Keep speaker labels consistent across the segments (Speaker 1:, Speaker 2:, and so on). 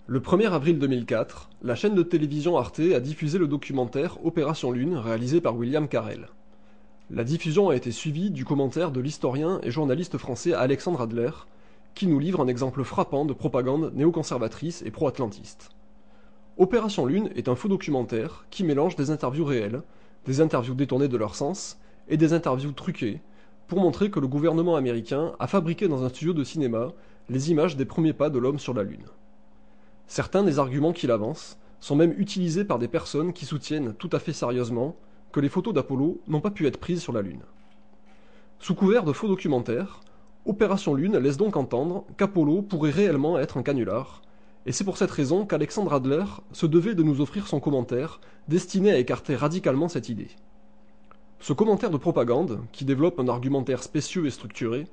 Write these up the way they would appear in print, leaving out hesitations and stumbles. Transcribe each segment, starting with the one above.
Speaker 1: Le 1er avril 2004, la chaîne de télévision Arte a diffusé le documentaire Opération Lune réalisé par William Carrel. La diffusion a été suivie du commentaire de l'historien et journaliste français Alexandre Adler, qui nous livre un exemple frappant de propagande néoconservatrice et pro-atlantiste. Opération Lune est un faux documentaire qui mélange des interviews réelles, des interviews détournées de leur sens et des interviews truquées pour montrer que le gouvernement américain a fabriqué dans un studio de cinéma les images des premiers pas de l'homme sur la Lune. Certains des arguments qu'il avance sont même utilisés par des personnes qui soutiennent tout à fait sérieusement que les photos d'Apollo n'ont pas pu être prises sur la Lune. Sous couvert de faux documentaires, Opération Lune laisse donc entendre qu'Apollo pourrait réellement être un canular, et c'est pour cette raison qu'Alexandre Adler se devait de nous offrir son commentaire destiné à écarter radicalement cette idée. Ce commentaire de propagande, qui développe un argumentaire spécieux et structuré,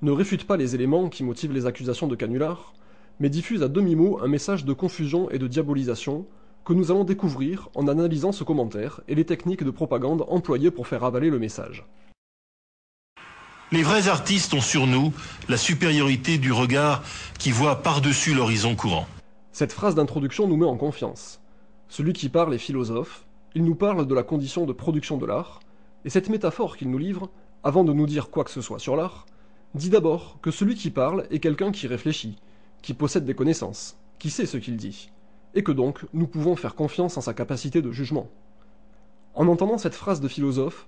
Speaker 1: ne réfute pas les éléments qui motivent les accusations de canular, mais diffuse à demi-mot un message de confusion et de diabolisation que nous allons découvrir en analysant ce commentaire et les techniques de propagande employées pour faire avaler le message.
Speaker 2: Les vrais artistes ont sur nous la supériorité du regard qui voit par-dessus l'horizon courant.
Speaker 1: Cette phrase d'introduction nous met en confiance. Celui qui parle est philosophe, il nous parle de la condition de production de l'art, et cette métaphore qu'il nous livre, avant de nous dire quoi que ce soit sur l'art, dit d'abord que celui qui parle est quelqu'un qui réfléchit, qui possède des connaissances, qui sait ce qu'il dit, et que donc nous pouvons faire confiance en sa capacité de jugement. En entendant cette phrase de philosophe,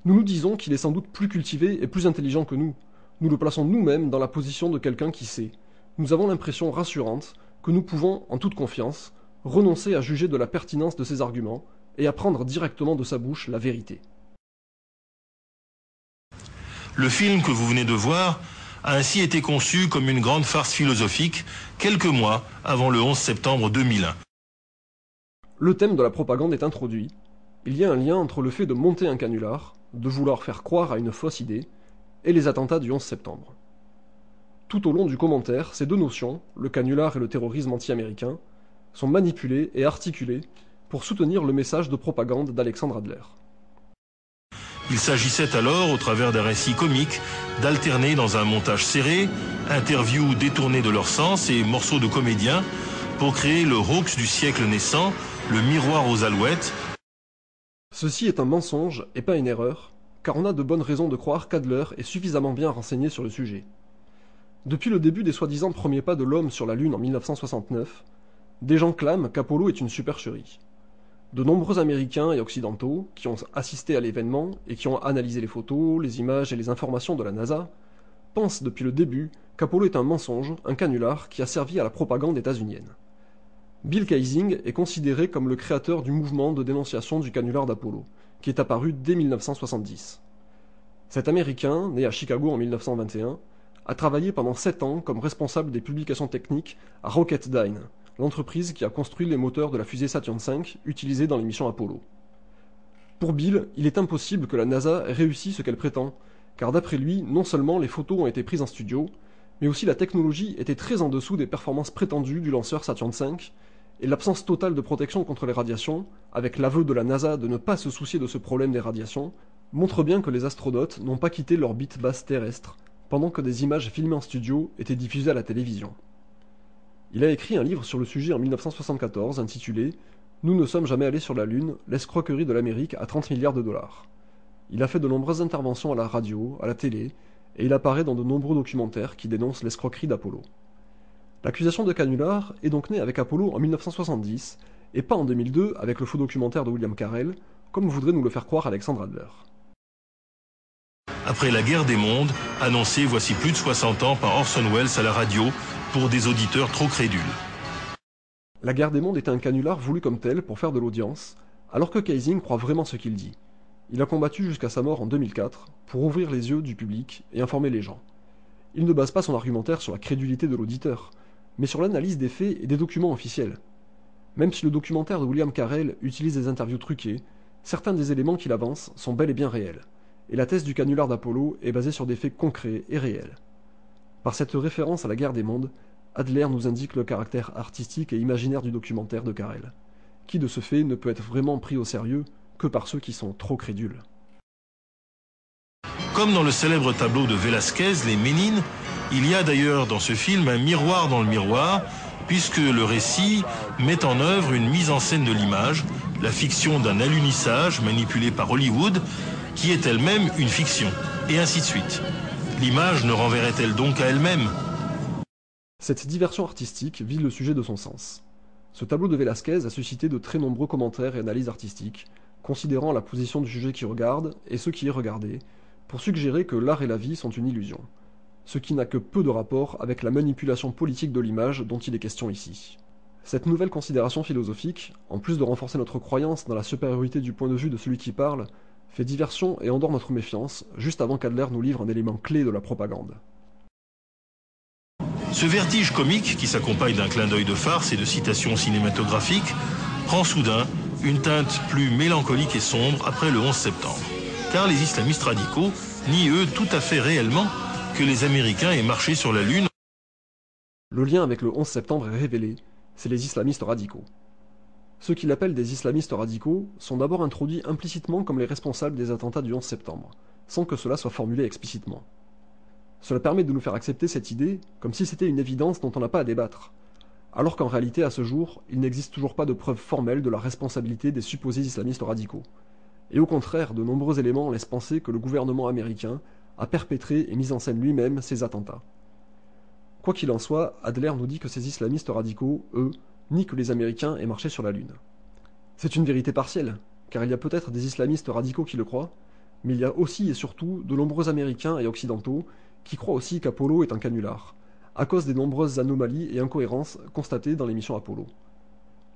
Speaker 1: nous nous disons qu'il est sans doute plus cultivé et plus intelligent que nous. Nous le plaçons nous-mêmes dans la position de quelqu'un qui sait. Nous avons l'impression rassurante que nous pouvons, en toute confiance, renoncer à juger de la pertinence de ses arguments et apprendre directement de sa bouche la vérité.
Speaker 2: Le film que vous venez de voir a ainsi été conçu comme une grande farce philosophique quelques mois avant le 11 septembre 2001.
Speaker 1: Le thème de la propagande est introduit. Il y a un lien entre le fait de monter un canular, de vouloir faire croire à une fausse idée, et les attentats du 11 septembre. Tout au long du commentaire, ces deux notions, le canular et le terrorisme anti-américain, sont manipulées et articulées pour soutenir le message de propagande d'Alexandre Adler.
Speaker 2: Il s'agissait alors, au travers d'un récit comique, d'alterner dans un montage serré, interviews détournées de leur sens et morceaux de comédiens pour créer le hoax du siècle naissant, le miroir aux alouettes.
Speaker 1: Ceci est un mensonge et pas une erreur, car on a de bonnes raisons de croire qu'Adler est suffisamment bien renseigné sur le sujet. Depuis le début des soi-disant premiers pas de l'homme sur la Lune en 1969, des gens clament qu'Apollo est une supercherie. De nombreux Américains et Occidentaux, qui ont assisté à l'événement et qui ont analysé les photos, les images et les informations de la NASA, pensent depuis le début qu'Apollo est un mensonge, un canular qui a servi à la propagande états-unienne. Bill Kaysing est considéré comme le créateur du mouvement de dénonciation du canular d'Apollo, qui est apparu dès 1970. Cet Américain, né à Chicago en 1921, a travaillé pendant 7 ans comme responsable des publications techniques à Rocketdyne, l'entreprise qui a construit les moteurs de la fusée Saturn V utilisée dans les missions Apollo. Pour Bill, il est impossible que la NASA ait réussi ce qu'elle prétend, car d'après lui, non seulement les photos ont été prises en studio, mais aussi la technologie était très en dessous des performances prétendues du lanceur Saturn V, et l'absence totale de protection contre les radiations, avec l'aveu de la NASA de ne pas se soucier de ce problème des radiations, montre bien que les astronautes n'ont pas quitté l'orbite basse terrestre, pendant que des images filmées en studio étaient diffusées à la télévision. Il a écrit un livre sur le sujet en 1974 intitulé « Nous ne sommes jamais allés sur la Lune, l'escroquerie de l'Amérique à 30 milliards de dollars ». Il a fait de nombreuses interventions à la radio, à la télé, et il apparaît dans de nombreux documentaires qui dénoncent l'escroquerie d'Apollo. L'accusation de canular est donc née avec Apollo en 1970, et pas en 2002 avec le faux documentaire de William Carrel, comme voudrait nous le faire croire Alexandre Adler.
Speaker 2: Après la guerre des mondes, annoncée voici plus de 60 ans par Orson Welles à la radio pour des auditeurs trop crédules.
Speaker 1: La guerre des mondes est un canular voulu comme tel pour faire de l'audience, alors que Kaysing croit vraiment ce qu'il dit. Il a combattu jusqu'à sa mort en 2004 pour ouvrir les yeux du public et informer les gens. Il ne base pas son argumentaire sur la crédulité de l'auditeur, mais sur l'analyse des faits et des documents officiels. Même si le documentaire de William Carrel utilise des interviews truquées, certains des éléments qu'il avance sont bel et bien réels, et la thèse du canular d'Apollo est basée sur des faits concrets et réels. Par cette référence à la guerre des mondes, Adler nous indique le caractère artistique et imaginaire du documentaire de Carrel, qui de ce fait ne peut être vraiment pris au sérieux que par ceux qui sont trop crédules.
Speaker 2: Comme dans le célèbre tableau de Velázquez, Les Ménines, il y a d'ailleurs dans ce film un miroir dans le miroir, puisque le récit met en œuvre une mise en scène de l'image, la fiction d'un alunissage manipulé par Hollywood, qui est elle-même une fiction, et ainsi de suite. L'image ne renverrait-elle donc qu'à elle-même ?
Speaker 1: Cette diversion artistique vide le sujet de son sens. Ce tableau de Velázquez a suscité de très nombreux commentaires et analyses artistiques, considérant la position du sujet qui regarde et ceux qui est regardé, pour suggérer que l'art et la vie sont une illusion, ce qui n'a que peu de rapport avec la manipulation politique de l'image dont il est question ici. Cette nouvelle considération philosophique, en plus de renforcer notre croyance dans la supériorité du point de vue de celui qui parle, fait diversion et endort notre méfiance, juste avant qu'Adler nous livre un élément clé de la propagande.
Speaker 2: Ce vertige comique, qui s'accompagne d'un clin d'œil de farce et de citations cinématographiques, prend soudain une teinte plus mélancolique et sombre après le 11 septembre. Car les islamistes radicaux nient eux tout à fait réellement que les Américains aient marché sur la Lune.
Speaker 1: Le lien avec le 11 septembre est révélé, c'est les islamistes radicaux. Ceux qui l'appellent des islamistes radicaux sont d'abord introduits implicitement comme les responsables des attentats du 11 septembre, sans que cela soit formulé explicitement. Cela permet de nous faire accepter cette idée comme si c'était une évidence dont on n'a pas à débattre, alors qu'en réalité, à ce jour, il n'existe toujours pas de preuve formelle de la responsabilité des supposés islamistes radicaux. Et au contraire, de nombreux éléments laissent penser que le gouvernement américain a perpétré et mis en scène lui-même ces attentats. Quoi qu'il en soit, Adler nous dit que ces islamistes radicaux, eux, nient que les Américains aient marché sur la Lune. C'est une vérité partielle, car il y a peut-être des islamistes radicaux qui le croient, mais il y a aussi et surtout de nombreux Américains et Occidentaux qui croient aussi qu'Apollo est un canular, à cause des nombreuses anomalies et incohérences constatées dans les missions Apollo.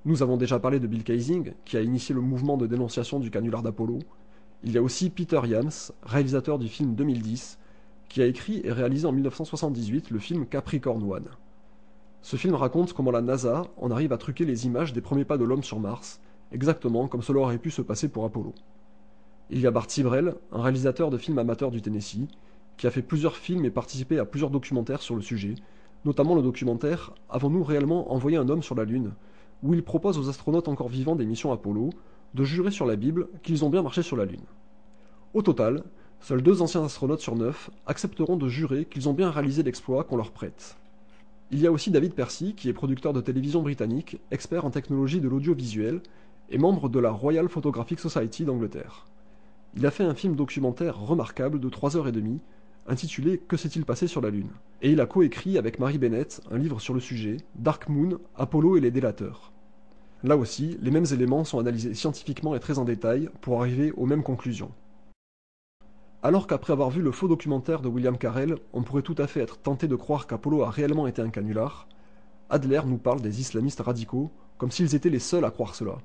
Speaker 1: Nous avons déjà parlé de Bill Kaysing, qui a initié le mouvement de dénonciation du canular d'Apollo. Il y a aussi Peter Iams, réalisateur du film 2010, qui a écrit et réalisé en 1978 le film Capricorn One. Ce film raconte comment la NASA en arrive à truquer les images des premiers pas de l'homme sur Mars, exactement comme cela aurait pu se passer pour Apollo. Il y a Bart Sibrel, un réalisateur de films amateurs du Tennessee, qui a fait plusieurs films et participé à plusieurs documentaires sur le sujet, notamment le documentaire « Avons-nous réellement envoyé un homme sur la Lune ?», où il propose aux astronautes encore vivants des missions Apollo de jurer sur la Bible qu'ils ont bien marché sur la Lune. Au total, seuls 2 anciens astronautes sur 9 accepteront de jurer qu'ils ont bien réalisé l'exploit qu'on leur prête. Il y a aussi David Percy, qui est producteur de télévision britannique, expert en technologie de l'audiovisuel et membre de la Royal Photographic Society d'Angleterre. Il a fait un film documentaire remarquable de 3h30, intitulé « Que s'est-il passé sur la Lune ?». Et il a coécrit avec Mary Bennett un livre sur le sujet, Dark Moon, Apollo et les délateurs. Là aussi, les mêmes éléments sont analysés scientifiquement et très en détail pour arriver aux mêmes conclusions. Alors qu'après avoir vu le faux documentaire de William Carell, on pourrait tout à fait être tenté de croire qu'Apollo a réellement été un canular, Adler nous parle des islamistes radicaux comme s'ils étaient les seuls à croire cela.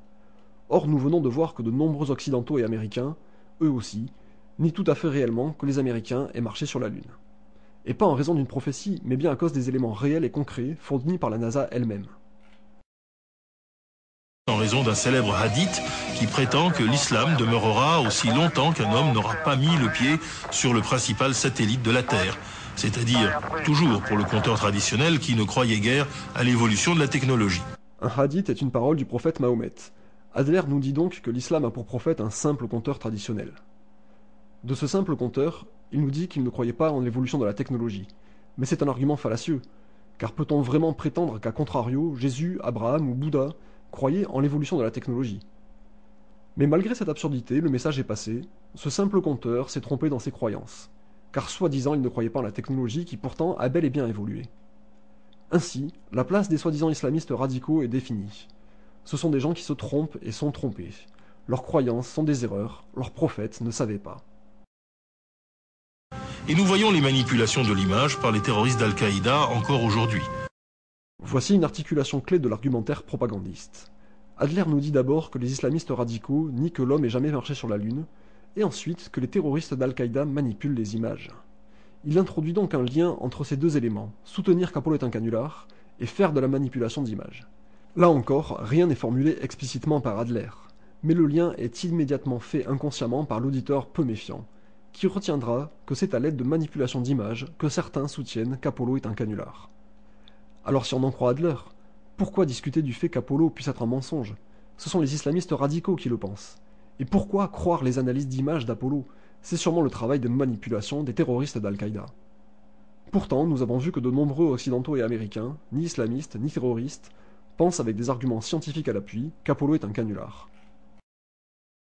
Speaker 1: Or, nous venons de voir que de nombreux occidentaux et américains, eux aussi, nient tout à fait réellement que les Américains aient marché sur la Lune. Et pas en raison d'une prophétie, mais bien à cause des éléments réels et concrets fournis par la NASA elle-même.
Speaker 2: En raison d'un célèbre hadith qui prétend que l'islam demeurera aussi longtemps qu'un homme n'aura pas mis le pied sur le principal satellite de la Terre, c'est-à-dire toujours pour le conteur traditionnel qui ne croyait guère à l'évolution de la technologie.
Speaker 1: Un hadith est une parole du prophète Mahomet. Adler nous dit donc que l'islam a pour prophète un simple conteur traditionnel. De ce simple conteur, il nous dit qu'il ne croyait pas en l'évolution de la technologie. Mais c'est un argument fallacieux, car peut-on vraiment prétendre qu'à contrario, Jésus, Abraham ou Bouddha croyaient en l'évolution de la technologie? Mais malgré cette absurdité, le message est passé, ce simple conteur s'est trompé dans ses croyances, car soi-disant il ne croyait pas en la technologie qui pourtant a bel et bien évolué. Ainsi, la place des soi-disant islamistes radicaux est définie. Ce sont des gens qui se trompent et sont trompés. Leurs croyances sont des erreurs, leurs prophètes ne savaient pas.
Speaker 2: Et nous voyons les manipulations de l'image par les terroristes d'Al-Qaïda encore aujourd'hui.
Speaker 1: Voici une articulation clé de l'argumentaire propagandiste. Adler nous dit d'abord que les islamistes radicaux nient que l'homme ait jamais marché sur la Lune, et ensuite que les terroristes d'Al-Qaïda manipulent les images. Il introduit donc un lien entre ces deux éléments, soutenir qu'Apollo est un canular, et faire de la manipulation d'images. Là encore, rien n'est formulé explicitement par Adler, mais le lien est immédiatement fait inconsciemment par l'auditeur peu méfiant, qui retiendra que c'est à l'aide de manipulation d'images que certains soutiennent qu'Apollo est un canular. Alors si on en croit Adler, pourquoi discuter du fait qu'Apollo puisse être un mensonge? Ce sont les islamistes radicaux qui le pensent. Et pourquoi croire les analyses d'images d'Apollo? C'est sûrement le travail de manipulation des terroristes d'Al-Qaïda. Pourtant, nous avons vu que de nombreux occidentaux et américains, ni islamistes, ni terroristes, pensent avec des arguments scientifiques à l'appui qu'Apollo est un canular.